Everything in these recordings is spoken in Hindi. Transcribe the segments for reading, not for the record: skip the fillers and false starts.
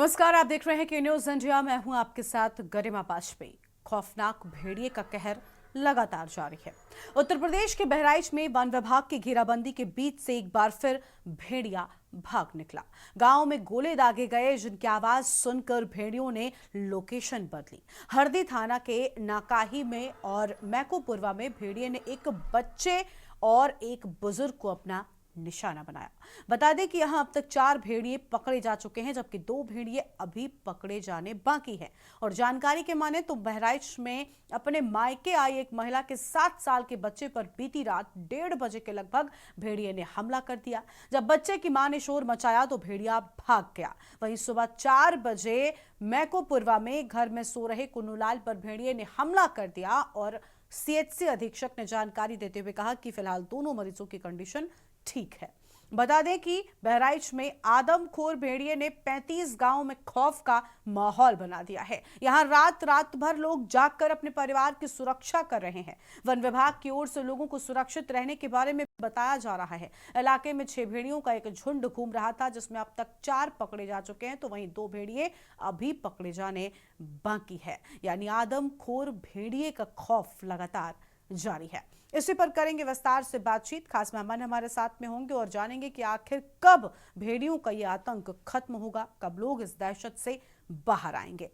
नमस्कार, आप देख रहे हैं के न्यूज इंडिया। मैं हूं आपके साथ गरिमा वाजपेयी। खौफनाक भेड़िए का कहर लगातार जारी है। उत्तर प्रदेश के बहराइच में वन विभाग की घेराबंदी के बीच से एक बार फिर भेड़िया भाग निकला। गांव में गोले दागे गए, जिनकी आवाज सुनकर भेड़ियों ने लोकेशन बदली। हरदी थाना के नाकाही में और मैकोपुरवा में भेड़िए ने एक बच्चे और एक बुजुर्ग को अपना निशाना बनाया। बता दें कि यहां अब तक 4 भेड़िए पकड़े जा चुके हैं, जबकि 2 भेड़िए अभी पकड़े जाने बाकी हैं। और जानकारी के माने तो बहराइच में अपने मायके आई एक महिला के 7 साल के बच्चे पर बीती रात 1:30 बजे के लगभग भेड़िए ने हमला कर दिया। जब बच्चे की मां ने शोर मचाया तो भेड़िया भाग गया। वहीं सुबह 4 बजे मैकोपुरवा में घर में सो रहे कुन्नूलाल पर भेड़िए ने हमला कर दिया और सीएचसी अधीक्षक ने जानकारी देते हुए कहा कि फिलहाल दोनों मरीजों की कंडीशन ठीक है। बता दें कि बहराइच में आदमखोर भेड़िए ने 35 गांव में खौफ का माहौल बना दिया है। यहां रात भर लोग जागकर अपने परिवार की सुरक्षा कर रहे हैं। वन विभाग की ओर से लोगों को सुरक्षित रहने के बारे में बताया जा रहा है। इलाके में 6 भेड़ियों का एक झुंड घूम रहा था, जिसमें अब तक 4 पकड़े जा चुके हैं, तो वहीं 2 भेड़िए अभी पकड़े जाने बाकी है। यानी आदमखोर भेड़िए का खौफ लगातार जारी है। इसी पर करेंगे विस्तार से बातचीत। खास मेहमान हमारे साथ में होंगे और जानेंगे कि आखिर कब भेड़ियों का ये आतंक खत्म होगा, कब लोग इस दहशत से बाहर आएंगे।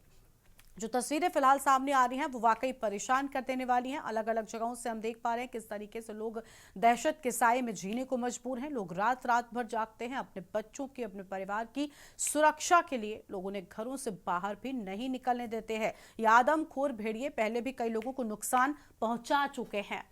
जो तस्वीरें फिलहाल सामने आ रही हैं वो वाकई परेशान कर देने वाली हैं। अलग अलग जगहों से हम देख पा रहे हैं किस तरीके से लोग दहशत के साए में जीने को मजबूर हैं। लोग रात भर जागते हैं अपने बच्चों की, अपने परिवार की सुरक्षा के लिए। लोगों ने घरों से बाहर भी नहीं निकलने देते हैं। ये आदमखोर भेड़िए पहले भी कई लोगों को नुकसान पहुंचा चुके हैं।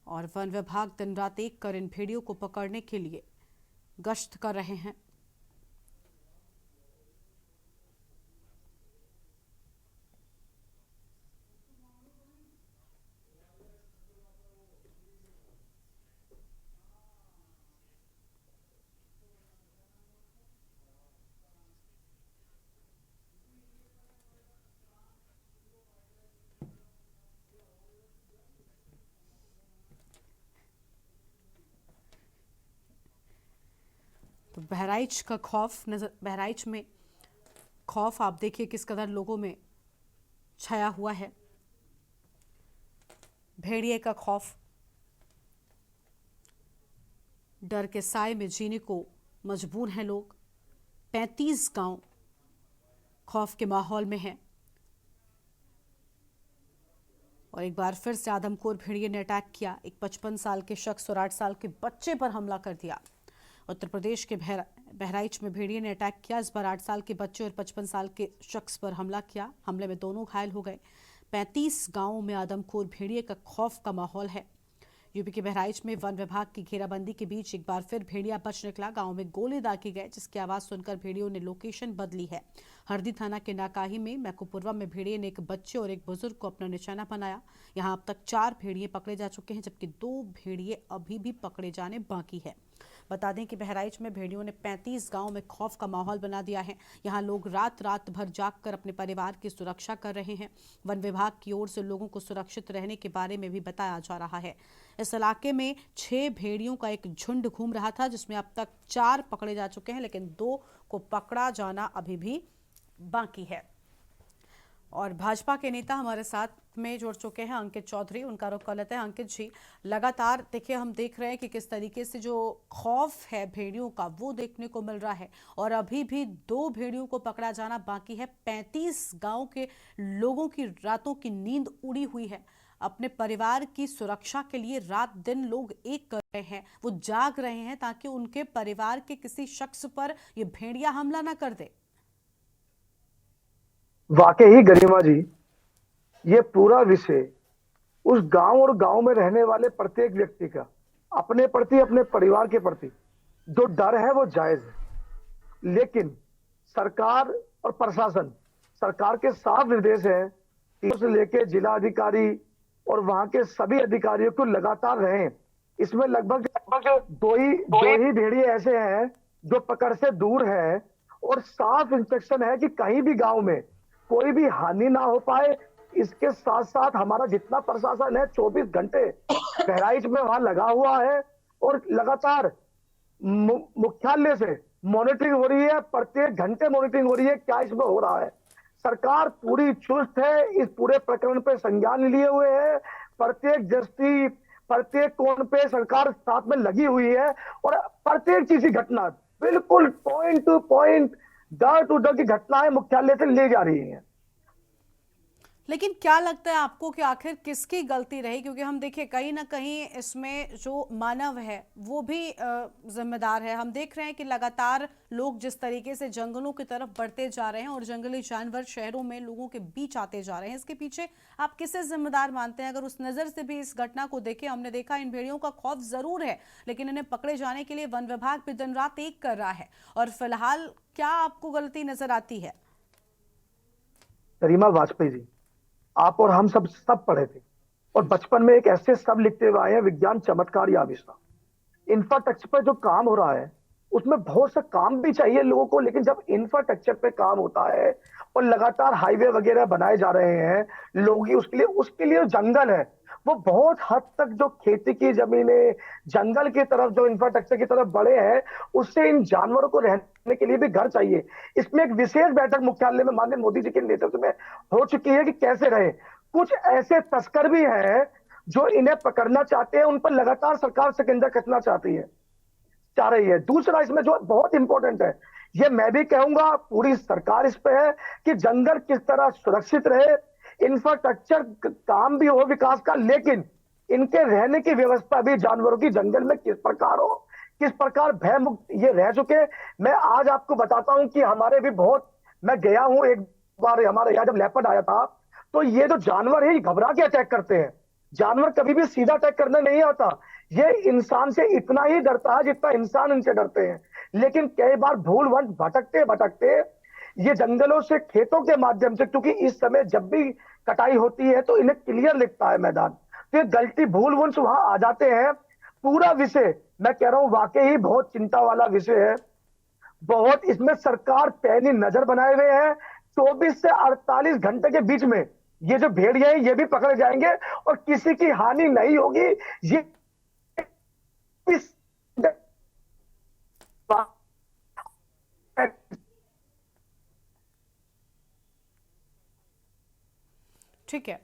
और वन विभाग दिन रात एक कर इन भेड़ियों को पकड़ने के लिए गश्त कर रहे हैं। तो बहराइच का खौफ नजर, बहराइच में खौफ आप देखिए किस कदर लोगों में छाया हुआ है। भेड़िए का खौफ, डर के साए में जीने को मजबूर हैं लोग। 35 गांव खौफ के माहौल में हैं। और एक बार फिर से आदमखोर भेड़िए ने अटैक किया। एक 55 साल के शख्स और 8 साल के बच्चे पर हमला कर दिया। उत्तर प्रदेश के बहराइच में भेड़िए ने अटैक किया। इस बार 8 साल के बच्चे और 55 साल के शख्स पर हमला किया। हमले में दोनों घायल हो गए। 35 गांवों में आदमखोर भेड़िए का खौफ का माहौल है। यूपी के बहराइच में वन विभाग की घेराबंदी के बीच एक बार फिर भेड़िया बच निकला। गांव में गोले दागे गए, जिसकी आवाज सुनकर भेड़ियों ने लोकेशन बदली है। हरदी थाना के नाकाही में मैकोपुरवा में भेड़िए ने एक बच्चे और एक बुजुर्ग को अपना निशाना बनाया। यहां अब तक 4 भेड़िए पकड़े जा चुके हैं, जबकि 2 भेड़िए अभी भी पकड़े जाने बाकी है। बता दें कि बहराइच में भेड़ियों ने 35 गांव में खौफ का माहौल बना दिया है। यहां लोग रात रात भर जागकर अपने परिवार की सुरक्षा कर रहे हैं। वन विभाग की ओर से लोगों को सुरक्षित रहने के बारे में भी बताया जा रहा है। इस इलाके में 6 भेड़ियों का एक झुंड घूम रहा था, जिसमें अब तक 4 पकड़े जा चुके हैं, लेकिन 2 को पकड़ा जाना अभी भी बाकी है। और भाजपा के नेता हमारे साथ में जुड़ चुके हैं, अंकित चौधरी। उनका रुख कर लेते हैं। अंकित जी, लगातार देखिए हम देख रहे हैं कि किस तरीके से जो खौफ है भेड़ियों का वो देखने को मिल रहा है, और अभी भी 2 भेड़ियों को पकड़ा जाना बाकी है। 35 गांव के लोगों की रातों की नींद उड़ी हुई है। अपने परिवार की सुरक्षा के लिए रात दिन लोग एक कर रहे हैं, वो जाग रहे हैं ताकि उनके परिवार के किसी शख्स पर ये भेड़िया हमला ना कर दे। वाकई गरिमा जी, ये पूरा विषय उस गांव और गांव में रहने वाले प्रत्येक व्यक्ति का अपने प्रति, अपने परिवार के प्रति जो डर है वो जायज है। लेकिन सरकार और प्रशासन, सरकार के साफ निर्देश है कि से लेके जिला अधिकारी और वहां के सभी अधिकारियों को लगातार रहें। इसमें लगभग दो ही भेड़िए ऐसे हैं जो पकड़ से दूर है, और साफ इंस्ट्रक्शन है कि कहीं भी गांव में कोई भी हानि ना हो पाए। इसके साथ साथ हमारा जितना प्रशासन है 24 घंटे बहराइच में वहां लगा हुआ है, और लगातार मुख्यालय से मॉनिटरिंग हो रही है। प्रत्येक घंटे मॉनिटरिंग हो रही है क्या इसमें हो रहा है। सरकार पूरी चुस्त है, इस पूरे प्रकरण पे संज्ञान लिए हुए है। प्रत्येक दृष्टि, प्रत्येक कोण पे सरकार साथ में लगी हुई है, और प्रत्येक चीज की घटना बिल्कुल पॉइंट टू पॉइंट, डर टू डर की घटनाएं मुख्यालय से ले जा रही हैं। लेकिन क्या लगता है आपको कि आखिर किसकी गलती रही? क्योंकि हम देखिए कहीं ना कहीं इसमें जो मानव है वो भी जिम्मेदार है। हम देख रहे हैं कि लगातार लोग जिस तरीके से जंगलों की तरफ बढ़ते जा रहे हैं और जंगली जानवर शहरों में लोगों के बीच आते जा रहे हैं, इसके पीछे आप किसे जिम्मेदार मानते हैं? अगर उस नजर से भी इस घटना को देखें, हमने देखा इन भेड़ियों का खौफ जरूर है, लेकिन इन्हें पकड़े जाने के लिए वन विभाग भी दिन रात एक कर रहा है। और फिलहाल क्या आपको गलती नजर आती है? गरिमा वाजपेयी जी, आप और हम सब पढ़े थे, और बचपन में एक ऐसे सब लिखते हुए आए हैं, विज्ञान चमत्कार या आविष्कार। इंफ्रास्ट्रक्चर पर जो काम हो रहा है उसमें बहुत सा काम भी चाहिए लोगों को, लेकिन जब इंफ्रास्ट्रक्चर पे काम होता है और लगातार हाईवे वगैरह बनाए जा रहे हैं लोगों की, उसके लिए जंगल है वो बहुत हद तक जो खेती की जमीनें जंगल की तरफ, जो इंफ्रास्ट्रक्चर की तरफ बढ़े हैं, उससे इन जानवरों को रहने के लिए भी घर चाहिए। इसमें एक विशेष बैठक मुख्यालय में माननीय मोदी जी के नेतृत्व में हो चुकी है कि कैसे रहे। कुछ ऐसे तस्कर भी हैं जो इन्हें पकड़ना चाहते हैं, उन पर लगातार सरकार शिकंजा कसना चाह रही है। दूसरा इसमें जो बहुत इंपॉर्टेंट है, ये मैं भी कहूंगा पूरी सरकार इस पे है कि जंगल किस तरह सुरक्षित रहे, इंफ्रास्ट्रक्चर काम भी हो विकास का, लेकिन इनके रहने की व्यवस्था भी जानवरों की जंगल में किस प्रकार हो, किस प्रकार भय मुक्त ये रह चुके। मैं आज आपको बताता हूं कि हमारे भी बहुत, मैं गया हूं एक बार, हमारे यहाँ जब लेपर्ड आया था, तो ये जो जानवर है ये घबरा के अटैक करते हैं। जानवर कभी भी सीधा अटैक करने नहीं आता, ये इंसान से इतना ही डरता है जितना इंसान इनसे डरते हैं। लेकिन कई बार भूल वंश भटकते भटकते ये जंगलों से खेतों के माध्यम से, क्योंकि इस समय जब भी कटाई होती है तो इन्हें क्लियर लिखता है मैदान, तो ये गलती भूल वंश वहां आ जाते हैं। पूरा विषय मैं कह रहा हूं वाकई ही बहुत चिंता वाला विषय है। बहुत इसमें सरकार पैनी नजर बनाए हुए है। 24 से 48 घंटे के बीच में ये जो भेड़िए हैं ये भी पकड़े जाएंगे और किसी की हानि नहीं होगी। ये ठीक है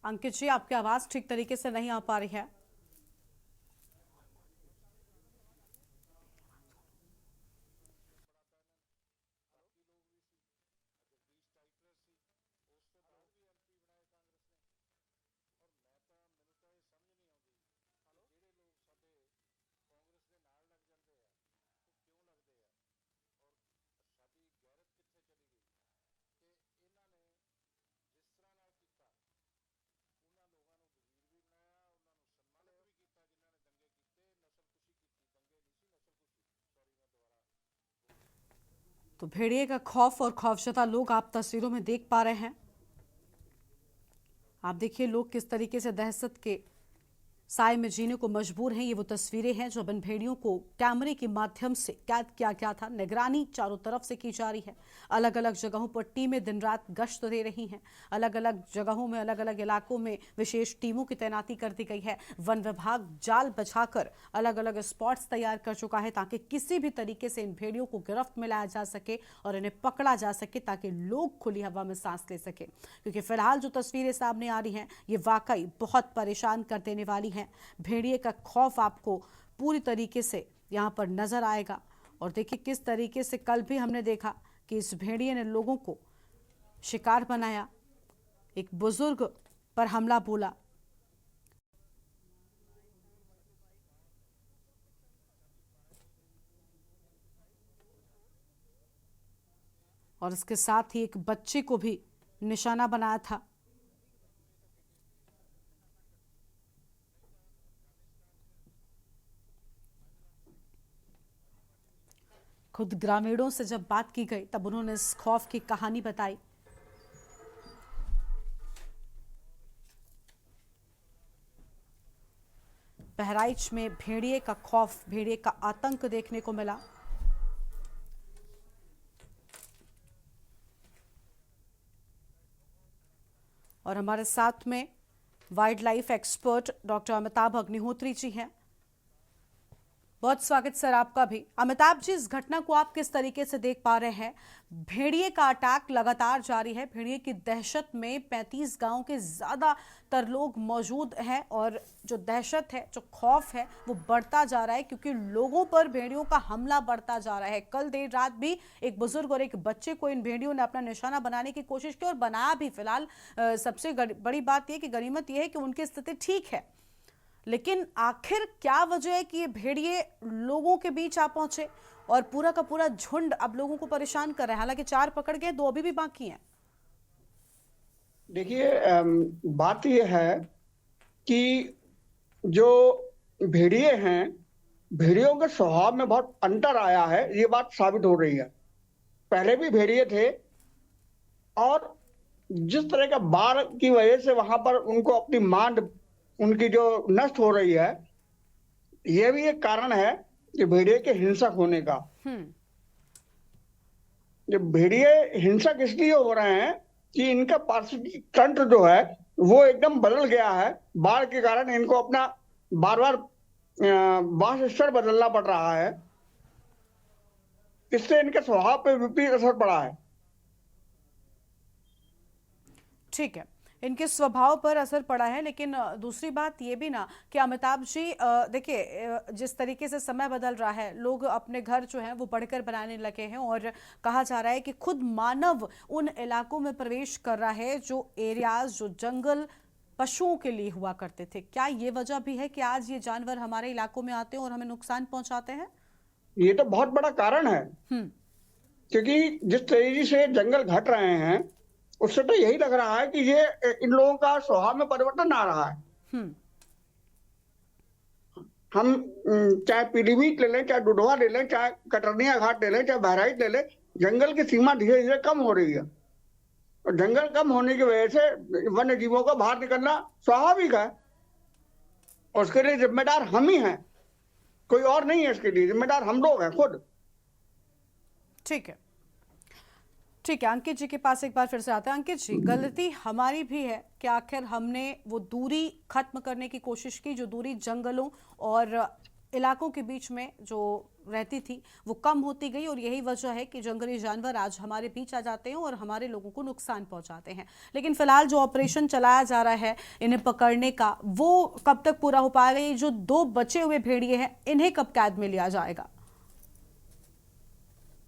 अंकित जी, आपकी आवाज ठीक तरीके से नहीं आ पा रही है। तो भेड़िए का खौफ और खौफजदा लोग आप तस्वीरों में देख पा रहे हैं। आप देखिए लोग किस तरीके से दहशत के साए में जीने को मजबूर हैं। ये वो तस्वीरें हैं जो इन भेड़ियों को कैमरे के माध्यम से कैद किया गया था। निगरानी चारों तरफ से की जा रही है। अलग अलग जगहों पर टीमें दिन रात गश्त दे रही हैं। अलग अलग जगहों में, अलग अलग इलाकों में विशेष टीमों की तैनाती कर दी गई है। वन विभाग जाल बिछाकर अलग अलग स्पॉट्स तैयार कर चुका है ताकि किसी भी तरीके से इन भेड़ियों को गिरफ्त में लाया जा सके और इन्हें पकड़ा जा सके, ताकि लोग खुली हवा में सांस ले सके। क्योंकि फिलहाल जो तस्वीरें सामने आ रही हैं ये वाकई बहुत परेशान कर देने वाली हैं। भेड़िए का खौफ आपको पूरी तरीके से यहां पर नजर आएगा। और देखिए किस तरीके से कल भी हमने देखा कि इस भेड़िए ने लोगों को शिकार बनाया। एक बुजुर्ग पर हमला बोला। और इसके साथ ही एक बच्चे को भी निशाना बनाया था। खुद ग्रामीणों से जब बात की गई तब उन्होंने इस खौफ की कहानी बताई। बहराइच में भेड़िए का खौफ, भेड़िए का आतंक देखने को मिला। और हमारे साथ में wild life expert doctor Amitabh Agnihotri ji हैं। बहुत स्वागत सर आपका भी। अमिताभ जी, इस घटना को आप किस तरीके से देख पा रहे हैं? भेड़िए का अटैक लगातार जारी है। भेड़िए की दहशत में 35 गांव के ज्यादातर लोग मौजूद हैं और जो दहशत है, जो खौफ है वो बढ़ता जा रहा है क्योंकि लोगों पर भेड़ियों का हमला बढ़ता जा रहा है। कल देर रात भी एक बुजुर्ग और एक बच्चे को इन भेड़ियों ने अपना निशाना बनाने की कोशिश की और बनाया भी। फिलहाल सबसे बड़ी बात यह कि गनीमत यह है कि उनकी स्थिति ठीक है। लेकिन आखिर क्या वजह है कि ये भेड़िए लोगों के बीच आ पहुंचे और पूरा का पूरा झुंड अब लोगों को परेशान कर रहा है? हालांकि 4 पकड़ गए, 2 अभी भी बाकी हैं। देखिए, बात यह है कि जो भेड़िए हैं, भेड़ियों के स्वभाव में बहुत अंतर आया है। ये बात साबित हो रही है। पहले भी भेड़िए थे और जिस तरह का बाढ़ की वजह से वहां पर उनको अपनी मांड उनकी जो नष्ट हो रही है, यह भी एक कारण है कि भेड़िए के हिंसक होने का। जो भेड़िए हिंसक इसलिए हो रहे हैं कि इनका पारिस्थितिक तंत्र जो है वो एकदम बदल गया है। बाढ़ के कारण इनको अपना बार बार वास स्थल बदलना पड़ रहा है। इससे इनके स्वभाव पर विपरीत असर पड़ा है। ठीक है, इनके स्वभाव पर असर पड़ा है। लेकिन दूसरी बात ये भी ना कि अमिताभ जी देखिए, जिस तरीके से समय बदल रहा है, लोग अपने घर जो हैं वो बढ़कर बनाने लगे हैं और कहा जा रहा है कि खुद मानव उन इलाकों में प्रवेश कर रहा है जो एरियाज, जो जंगल पशुओं के लिए हुआ करते थे। क्या ये वजह भी है कि आज ये जानवर हमारे इलाकों में आते हैं और हमें नुकसान पहुंचाते हैं? ये तो बहुत बड़ा कारण है, क्योंकि जिस तेजी से जंगल घट रहे हैं उससे तो यही लग रहा है कि ये इन लोगों का स्वभाव में परिवर्तन आ रहा है। हम चाहे पीलीभीत ले लें, चाहे डुडवा ले लें, चाहे कटरनिया घाट ले लें, चाहे बहराइच ले लें, जंगल की सीमा धीरे धीरे कम हो रही है। और जंगल कम होने की वजह से वन्य जीवों का बाहर निकलना स्वाभाविक है और उसके लिए जिम्मेदार हम ही हैं, कोई और नहीं है। इसके लिए जिम्मेदार हम लोग हैं खुद। ठीक है, ठीक है। अंकित जी के पास एक बार फिर से आते हैं। अंकित जी, गलती हमारी भी है कि आखिर हमने वो दूरी खत्म करने की कोशिश की, जो दूरी जंगलों और इलाकों के बीच में जो रहती थी वो कम होती गई और यही वजह है कि जंगली जानवर आज हमारे बीच आ जाते हैं और हमारे लोगों को नुकसान पहुंचाते हैं। लेकिन फिलहाल जो ऑपरेशन चलाया जा रहा है इन्हें पकड़ने का, वो कब तक पूरा हो पाएगा? ये जो 2 बचे हुए भेड़िए हैं इन्हें कब कैद में लिया जाएगा?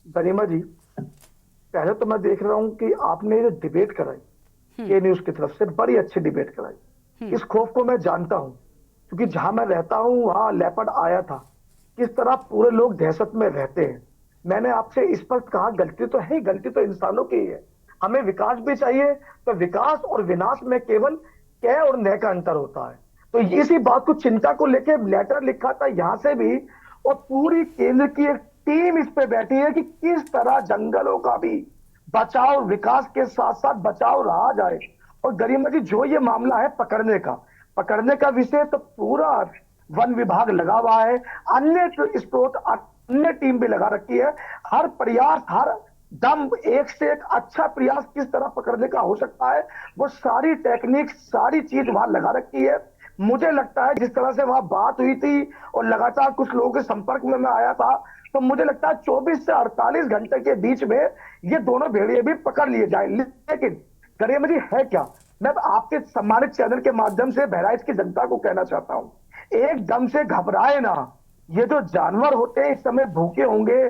गरिमा जी, पहले तो मैं देख रहा हूं कि आपने जो डिबेट कराई के न्यूज की तरफ से, बड़ी अच्छी डिबेट कराई। इस खौफ को मैं जानता हूं क्योंकि जहां मैं रहता हूं वहां लेपर्ड आया था। किस तरह पूरे लोग दहशत में रहते हैं। मैंने आपसे स्पष्ट कहा, गलती तो है, गलती तो इंसानों की ही है। हमें विकास भी चाहिए, तो विकास और विनाश में केवल कै और न का अंतर होता है। तो इसी बात को, चिंता को लेकर लेटर लिखा था यहां से भी, और पूरी केंद्र की एक टीम इस पे बैठी है कि किस तरह जंगलों का भी बचाव, विकास के साथ साथ बचाव रहा जाए। और गरिमा जी, जो ये मामला है पकड़ने का विषय तो पूरा वन विभाग लगा हुआ है, अन्य स्रोत, अन्य टीम भी लगा रखी है। हर प्रयास, हर दम, एक से एक अच्छा प्रयास किस तरह पकड़ने का हो सकता है, वो सारी टेक्निक, सारी चीज वहां लगा रखी है। मुझे लगता है जिस तरह से वहां बात हुई थी और लगातार कुछ लोगों के संपर्क में मैं आया था, तो मुझे लगता है 24 से 48 घंटे के बीच में ये दोनों भेड़िए भी पकड़ लिए जाए। लेकिन गरिमा जी, है क्या, मैं आपके सम्मानित चैनल के माध्यम से बहराइच की जनता को कहना चाहता हूं, एकदम से घबराए ना। ये जो जानवर होते हैं इस समय भूखे होंगे,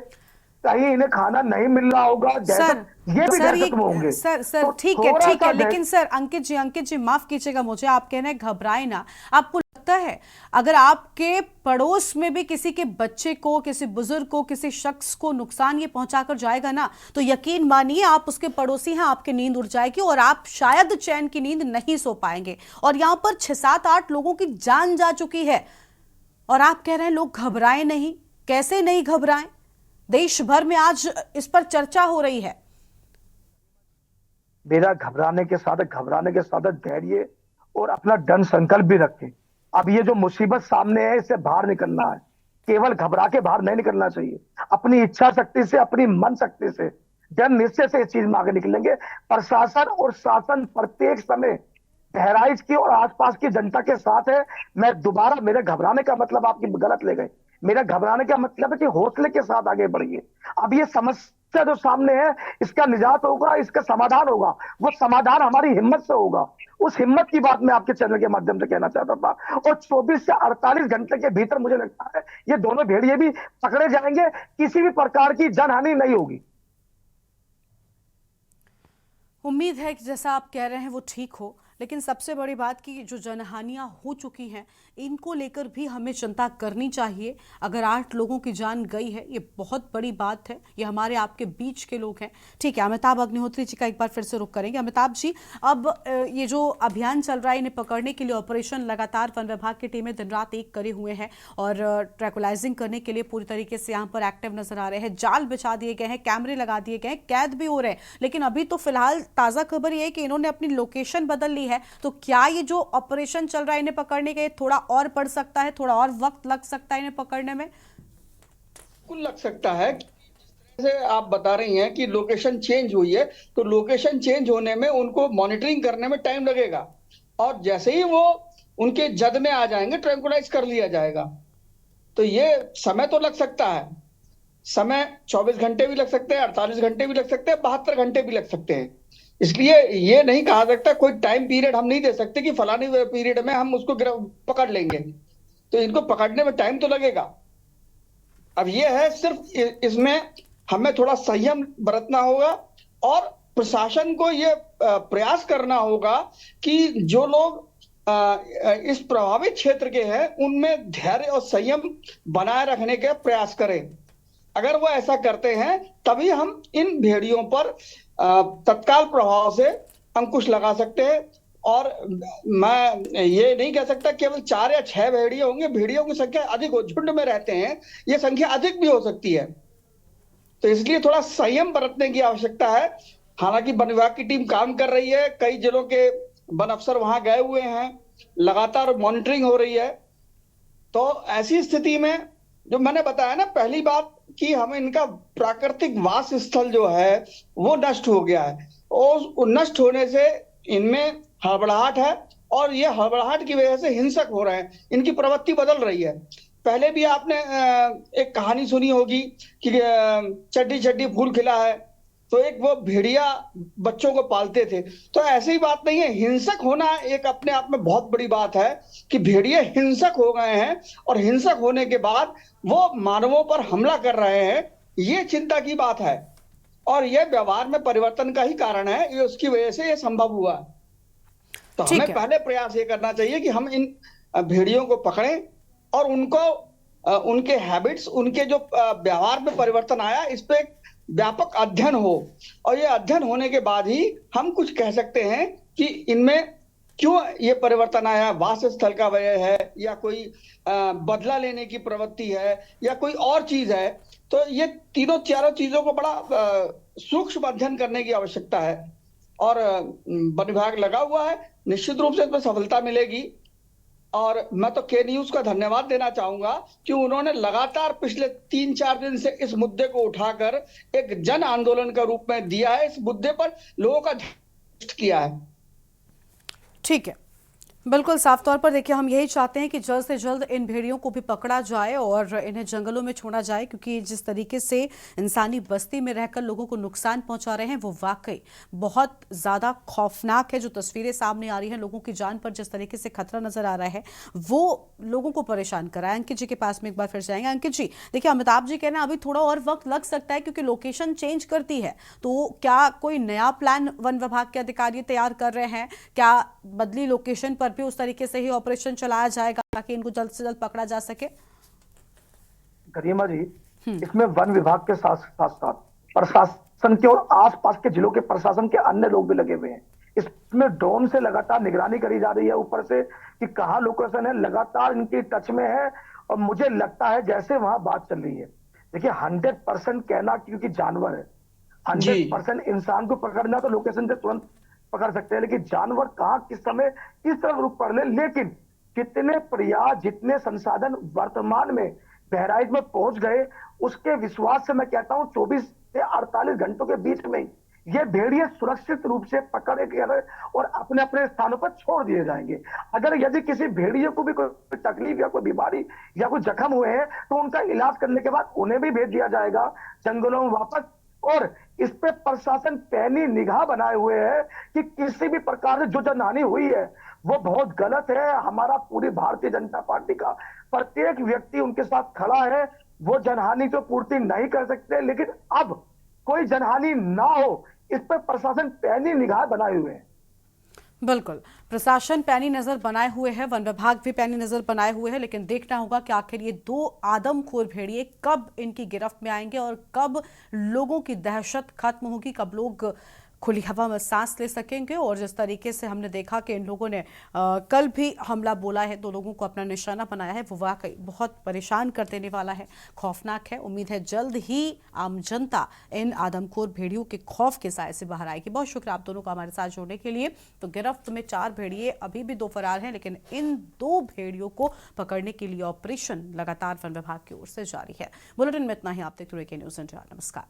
कहीं इन्हें खाना नहीं मिल रहा होगा, सर ये भी सर दहशत में होंगे। सर तो ठीक थोड़ा है, सा लेकिन सर अंकित जी माफ कीजिएगा मुझे, आप कह रहे हैं घबराए ना। आपको लगता है अगर आपके पड़ोस में भी किसी के बच्चे को, किसी बुजुर्ग को, किसी शख्स को नुकसान ये पहुंचाकर जाएगा ना, तो यकीन मानिए आप उसके पड़ोसी हैं, आपकी नींद उड़ जाएगी और आप शायद चैन की नींद नहीं सो पाएंगे। और यहां पर 6-7-8 लोगों की जान जा चुकी है और आप कह रहे हैं लोग घबराए नहीं। कैसे नहीं घबराएं? देश भर में आज इस पर चर्चा हो रही है। मेरा घबराने के साथ धैर्य और अपना दृढ़ संकल्प भी रखें। अब ये जो मुसीबत सामने है, इससे बाहर निकलना है। केवल घबरा के बाहर नहीं निकलना चाहिए। अपनी इच्छा शक्ति से, अपनी मन शक्ति से, दृढ़ निश्चय से इस चीज में आगे निकलेंगे। प्रशासन और शासन प्रत्येक समय बहराइच की और आसपास की जनता के साथ है। मैं दोबारा, मेरे घबराने का मतलब आपकी गलत ले गए। मेरा घबराने का मतलब है कि हौसले के साथ आगे बढ़िए। अब ये समस्या जो सामने है, इसका निजात होगा, इसका समाधान होगा। वो समाधान हमारी हिम्मत से होगा। उस हिम्मत की बात मैं आपके चैनल के माध्यम से कहना चाहता था। और 24 से 48 घंटे के भीतर मुझे लगता है ये दोनों भेड़िए भी पकड़े जाएंगे, किसी भी प्रकार की जनहानि नहीं होगी। उम्मीद है कि जैसा आप कह रहे हैं वो ठीक हो, लेकिन सबसे बड़ी बात कि जो जनहानियां हो चुकी हैं इनको लेकर भी हमें चिंता करनी चाहिए। अगर 8 लोगों की जान गई है ये बहुत बड़ी बात है, ये हमारे आपके बीच के लोग हैं। ठीक है, अमिताभ अग्निहोत्री जी का एक बार फिर से रुख करेंगे। अमिताभ जी, अब ये जो अभियान चल रहा है इन्हें पकड़ने के लिए ऑपरेशन लगातार वन विभाग की टीमें दिन रात एक करे हुए हैं और ट्रैकुलाइजिंग करने के लिए पूरी तरीके से यहाँ पर एक्टिव नजर आ रहे हैं। जाल बिछा दिए गए हैं, कैमरे लगा दिए गए हैं, कैद भी हो रहे हैं। लेकिन अभी तो फिलहाल ताजा खबर ये है कि इन्होंने अपनी लोकेशन बदल ली है। तो क्या ये जो ऑपरेशन चल रहा है इन्हें पकड़ने के थोड़ा और बढ़ सकता है, थोड़ा और वक्त लग सकता है इन्हें पकड़ने में? कुल लग सकता है। जैसे आप बता रही हैं कि लोकेशन चेंज हुई है, तो लोकेशन चेंज होने में उनको मॉनिटरिंग करने में टाइम लगेगा और जैसे ही वो उनके जद में आ जाएंगे ट्रैंकुलाइज कर लिया जाएगा। तो ये समय तो लग सकता है। समय 24 घंटे भी लग सकते हैं, 48 घंटे भी लग सकते हैं, 72 घंटे भी लग सकते हैं। इसलिए ये नहीं कहा सकता, कोई टाइम पीरियड हम नहीं दे सकते कि फलानी पीरियड में हम उसको पकड़ लेंगे। तो इनको पकड़ने में टाइम तो लगेगा। अब ये है सिर्फ इसमें हमें थोड़ा संयम बरतना होगा और प्रशासन को ये प्रयास करना होगा कि जो लोग इस प्रभावित क्षेत्र के हैं उनमें धैर्य और संयम बनाए रखने के प्रयास करें। अगर वो ऐसा करते हैं तभी हम इन भेड़ियों पर तत्काल प्रभाव से अंकुश लगा सकते हैं। और मैं ये नहीं कह सकता केवल 4 या 6 भेड़िए होंगे। भेड़ियों की संख्या अधिक हो, झुंड में रहते हैं, ये संख्या अधिक भी हो सकती है। तो इसलिए थोड़ा संयम बरतने की आवश्यकता है। हालांकि वन विभाग की टीम काम कर रही है, कई जिलों के वन अफसर वहां गए हुए हैं, लगातार मॉनिटरिंग हो रही है। तो ऐसी स्थिति में जो मैंने बताया ना, पहली बात कि हमें इनका प्राकृतिक वास स्थल जो है वो नष्ट हो गया है और नष्ट होने से इनमें हड़बड़ाहट है और ये हड़बड़ाहट की वजह से हिंसक हो रहे हैं, इनकी प्रवृत्ति बदल रही है। पहले भी आपने एक कहानी सुनी होगी कि चड्डी चड्डी फूल खिला है, तो एक वो भेड़िया बच्चों को पालते थे। तो ऐसी बात नहीं है, हिंसक होना एक अपने आप में बहुत बड़ी बात है कि भेड़िए हिंसक हो गए हैं और हिंसक होने के बाद वो मानवों पर हमला कर रहे हैं। ये चिंता की बात है और ये व्यवहार में परिवर्तन का ही कारण है, ये उसकी वजह से ये संभव हुआ। तो हमें पहले प्रयास ये करना चाहिए कि हम इन भेड़ियों को पकड़ें और उनको उनके हैबिट्स, उनके जो व्यवहार में परिवर्तन आया, इस पे व्यापक अध्ययन हो और ये अध्ययन होने के बाद ही हम कुछ कह सकते हैं कि इनमें क्यों ये परिवर्तन आया? वास स्थल का वजह है, या कोई बदला लेने की प्रवृत्ति है, या कोई और चीज है? तो ये तीनों चारों चीजों को बड़ा सूक्ष्म अध्ययन करने की आवश्यकता है। और वन विभाग लगा हुआ है, निश्चित रूप से इसमें सफलता मिलेगी। और मैं तो के न्यूज का धन्यवाद देना चाहूंगा कि उन्होंने लगातार पिछले 3-4 दिन से इस मुद्दे को उठाकर एक जन आंदोलन का रूप में दिया है, इस मुद्दे पर लोगों का किया है। ठीक है, बिल्कुल साफ तौर पर देखिए, हम यही चाहते हैं कि जल्द से जल्द इन भेड़ियों को भी पकड़ा जाए और इन्हें जंगलों में छोड़ा जाए, क्योंकि जिस तरीके से इंसानी बस्ती में रहकर लोगों को नुकसान पहुंचा रहे हैं वो वाकई बहुत ज़्यादा खौफनाक है। जो तस्वीरें सामने आ रही हैं, लोगों की जान पर जिस तरीके से खतरा नजर आ रहा है, वो लोगों को परेशान कर रहा है। अंकित जी के पास में एक बार फिर जाएंगे। अंकित जी, देखिए अमिताभ जी कह रहे हैं अभी थोड़ा और वक्त लग सकता है क्योंकि लोकेशन चेंज करती है, तो क्या कोई नया प्लान वन विभाग के अधिकारी तैयार कर रहे हैं? क्या बदली लोकेशन पर भी उस तरीके से ही ऑपरेशन चलाया जाएगा ताकि इनको जल्द से जल्द पकड़ा जा सके? गरिमा जी, इसमें वन विभाग के साथ साथ साथ प्रशासन के और आसपास के जिलों के प्रशासन के अन्य लोग भी लगे हुए हैं। इसमें ड्रोन से लगातार निगरानी करी जा रही है ऊपर से कि कहाँ लोकेशन है, लगातार इनकी टच में है। और मुझे लगता है जैसे वहां बात चल रही है, देखिए 100% कहना, क्योंकि जानवर है, जी 100% इंसान को पकड़ना तो लोकेशन से तुरंत पकड़ सकते हैं, लेकिन जानवर कहाँ किस समय किस तरफ रुख पड़ ले। लेकिन कितने प्रयास, जितने संसाधन वर्तमान में बहराइच में पहुंच गए, उसके विश्वास से मैं कहता हूं 24 से 48 घंटों के बीच में ये भेड़िए सुरक्षित रूप से पकड़े गए और अपने अपने स्थानों पर छोड़ दिए जाएंगे। अगर यदि किसी भेड़िए को भी कोई तकलीफ या कोई बीमारी या कोई जख्म हुए हैं तो उनका इलाज करने के बाद उन्हें भी भेज दिया जाएगा जंगलों में वापस। और इस पे प्रशासन पैनी निगाह बनाए हुए है कि किसी भी प्रकार से जो जनहानि हुई है वो बहुत गलत है। हमारा पूरी भारतीय जनता पार्टी का प्रत्येक व्यक्ति उनके साथ खड़ा है। वो जनहानि तो पूर्ति नहीं कर सकते, लेकिन अब कोई जनहानि ना हो, इस पर प्रशासन पैनी निगाह बनाए हुए हैं। बिल्कुल, प्रशासन पैनी नजर बनाए हुए है, वन विभाग भी पैनी नजर बनाए हुए है, लेकिन देखना होगा कि आखिर ये दो आदमखोर भेड़िए कब इनकी गिरफ्त में आएंगे और कब लोगों की दहशत खत्म होगी, कब लोग खुली हवा में सांस ले सकेंगे। और जिस तरीके से हमने देखा कि इन लोगों ने कल भी हमला बोला है, तो लोगों को अपना निशाना बनाया है, वो वाकई बहुत परेशान कर देने वाला है, खौफनाक है। उम्मीद है जल्द ही आम जनता इन आदमखोर भेड़ियों के खौफ के साए से बाहर आएगी। बहुत शुक्रिया आप दोनों का हमारे साथ जुड़ने के लिए। तो गिरफ्त में 4 भेड़िए, अभी भी 2 फरार हैं, लेकिन इन 2 भेड़ियों को पकड़ने के लिए ऑपरेशन लगातार वन विभाग की ओर से जारी है। बुलेटिन में इतना ही। आप देखते रहिए के न्यूज़ इंडिया। नमस्कार।